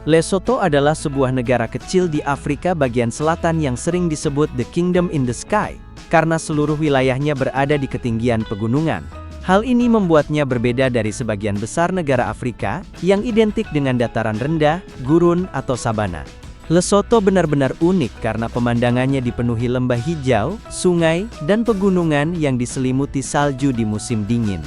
Lesotho adalah sebuah negara kecil di Afrika bagian selatan yang sering disebut The Kingdom in the Sky, karena seluruh wilayahnya berada di ketinggian pegunungan. Hal ini membuatnya berbeda dari sebagian besar negara Afrika, yang identik dengan dataran rendah, gurun, atau sabana. Lesotho benar-benar unik karena pemandangannya dipenuhi lembah hijau, sungai, dan pegunungan yang diselimuti salju di musim dingin.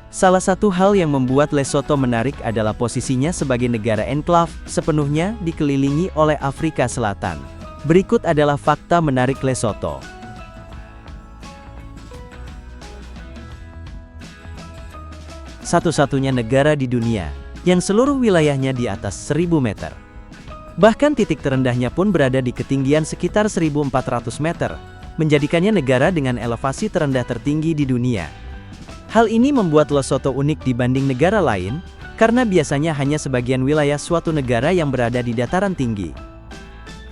Salah satu hal yang membuat Lesotho menarik adalah posisinya sebagai negara enklave, sepenuhnya dikelilingi oleh Afrika Selatan. Berikut adalah fakta menarik Lesotho. Satu-satunya negara di dunia yang seluruh wilayahnya di atas 1000 meter. Bahkan titik terendahnya pun berada di ketinggian sekitar 1400 meter, menjadikannya negara dengan elevasi terendah tertinggi di dunia. Hal ini membuat Lesotho unik dibanding negara lain, karena biasanya hanya sebagian wilayah suatu negara yang berada di dataran tinggi.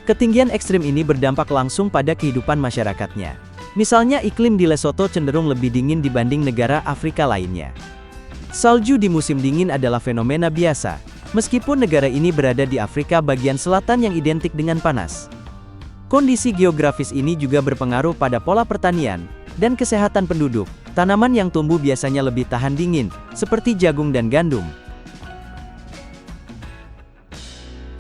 Ketinggian ekstrim ini berdampak langsung pada kehidupan masyarakatnya. Misalnya iklim di Lesotho cenderung lebih dingin dibanding negara Afrika lainnya. Salju di musim dingin adalah fenomena biasa, meskipun negara ini berada di Afrika bagian selatan yang identik dengan panas. Kondisi geografis ini juga berpengaruh pada pola pertanian dan kesehatan penduduk. Tanaman yang tumbuh biasanya lebih tahan dingin, seperti jagung dan gandum.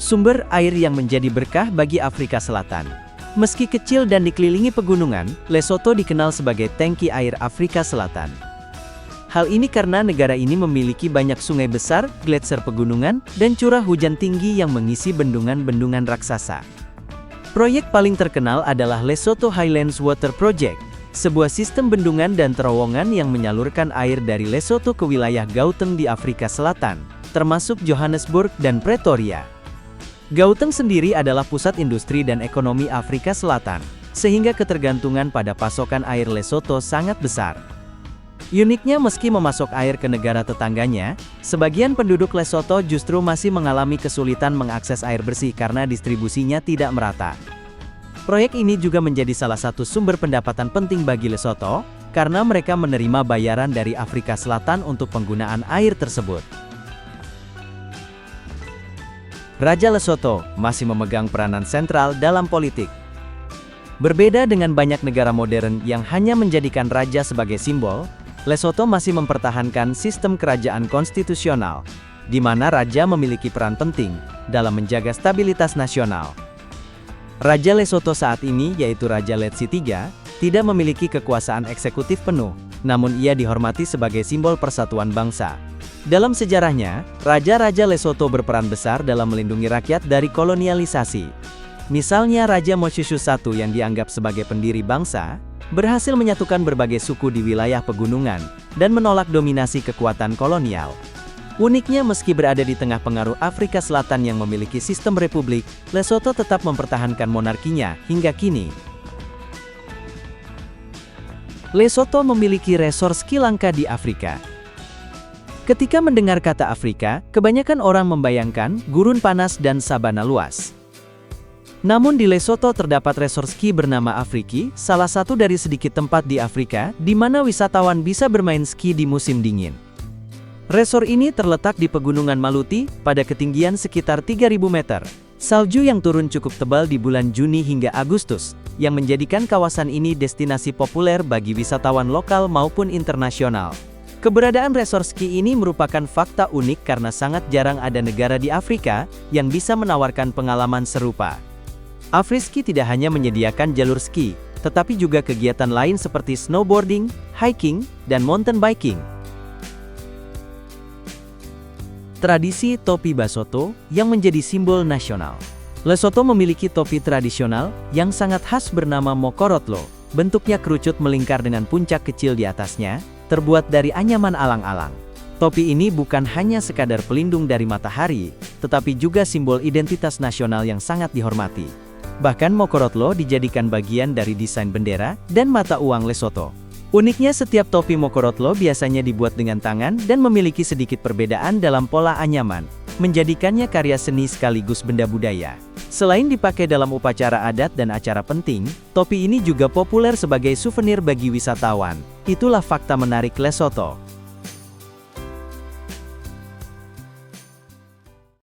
Sumber air yang menjadi berkah bagi Afrika Selatan. Meski kecil dan dikelilingi pegunungan, Lesotho dikenal sebagai tangki air Afrika Selatan. Hal ini karena negara ini memiliki banyak sungai besar, gletser pegunungan, dan curah hujan tinggi yang mengisi bendungan-bendungan raksasa. Proyek paling terkenal adalah Lesotho Highlands Water Project, sebuah sistem bendungan dan terowongan yang menyalurkan air dari Lesotho ke wilayah Gauteng di Afrika Selatan, termasuk Johannesburg dan Pretoria. Gauteng sendiri adalah pusat industri dan ekonomi Afrika Selatan, sehingga ketergantungan pada pasokan air Lesotho sangat besar. Uniknya meski memasok air ke negara tetangganya, sebagian penduduk Lesotho justru masih mengalami kesulitan mengakses air bersih karena distribusinya tidak merata. Proyek ini juga menjadi salah satu sumber pendapatan penting bagi Lesotho, karena mereka menerima bayaran dari Afrika Selatan untuk penggunaan air tersebut. Raja Lesotho masih memegang peranan sentral dalam politik. Berbeda dengan banyak negara modern yang hanya menjadikan raja sebagai simbol, Lesotho masih mempertahankan sistem kerajaan konstitusional, di mana raja memiliki peran penting dalam menjaga stabilitas nasional. Raja Lesotho saat ini, yaitu Raja Letsi III, tidak memiliki kekuasaan eksekutif penuh, namun ia dihormati sebagai simbol persatuan bangsa. Dalam sejarahnya, raja-raja Lesotho berperan besar dalam melindungi rakyat dari kolonialisasi. Misalnya Raja Moshoeshoe I yang dianggap sebagai pendiri bangsa, berhasil menyatukan berbagai suku di wilayah pegunungan, dan menolak dominasi kekuatan kolonial. Uniknya meski berada di tengah pengaruh Afrika Selatan yang memiliki sistem republik, Lesotho tetap mempertahankan monarkinya hingga kini. Lesotho memiliki resor ski langka di Afrika. Ketika mendengar kata Afrika, kebanyakan orang membayangkan gurun panas dan sabana luas. Namun di Lesotho terdapat resor ski bernama Afriki, salah satu dari sedikit tempat di Afrika di mana wisatawan bisa bermain ski di musim dingin. Resor ini terletak di Pegunungan Maluti, pada ketinggian sekitar 3000 meter. Salju yang turun cukup tebal di bulan Juni hingga Agustus, yang menjadikan kawasan ini destinasi populer bagi wisatawan lokal maupun internasional. Keberadaan resor ski ini merupakan fakta unik karena sangat jarang ada negara di Afrika yang bisa menawarkan pengalaman serupa. Afriski tidak hanya menyediakan jalur ski, tetapi juga kegiatan lain seperti snowboarding, hiking, dan mountain biking. Tradisi topi Basotho yang menjadi simbol nasional. Lesotho memiliki topi tradisional yang sangat khas bernama Mokorotlo. Bentuknya kerucut melingkar dengan puncak kecil di atasnya, terbuat dari anyaman alang-alang. Topi ini bukan hanya sekadar pelindung dari matahari, tetapi juga simbol identitas nasional yang sangat dihormati. Bahkan Mokorotlo dijadikan bagian dari desain bendera dan mata uang Lesotho. Uniknya setiap topi Mokorotlo biasanya dibuat dengan tangan dan memiliki sedikit perbedaan dalam pola anyaman, menjadikannya karya seni sekaligus benda budaya. Selain dipakai dalam upacara adat dan acara penting, topi ini juga populer sebagai souvenir bagi wisatawan. Itulah fakta menarik Lesotho.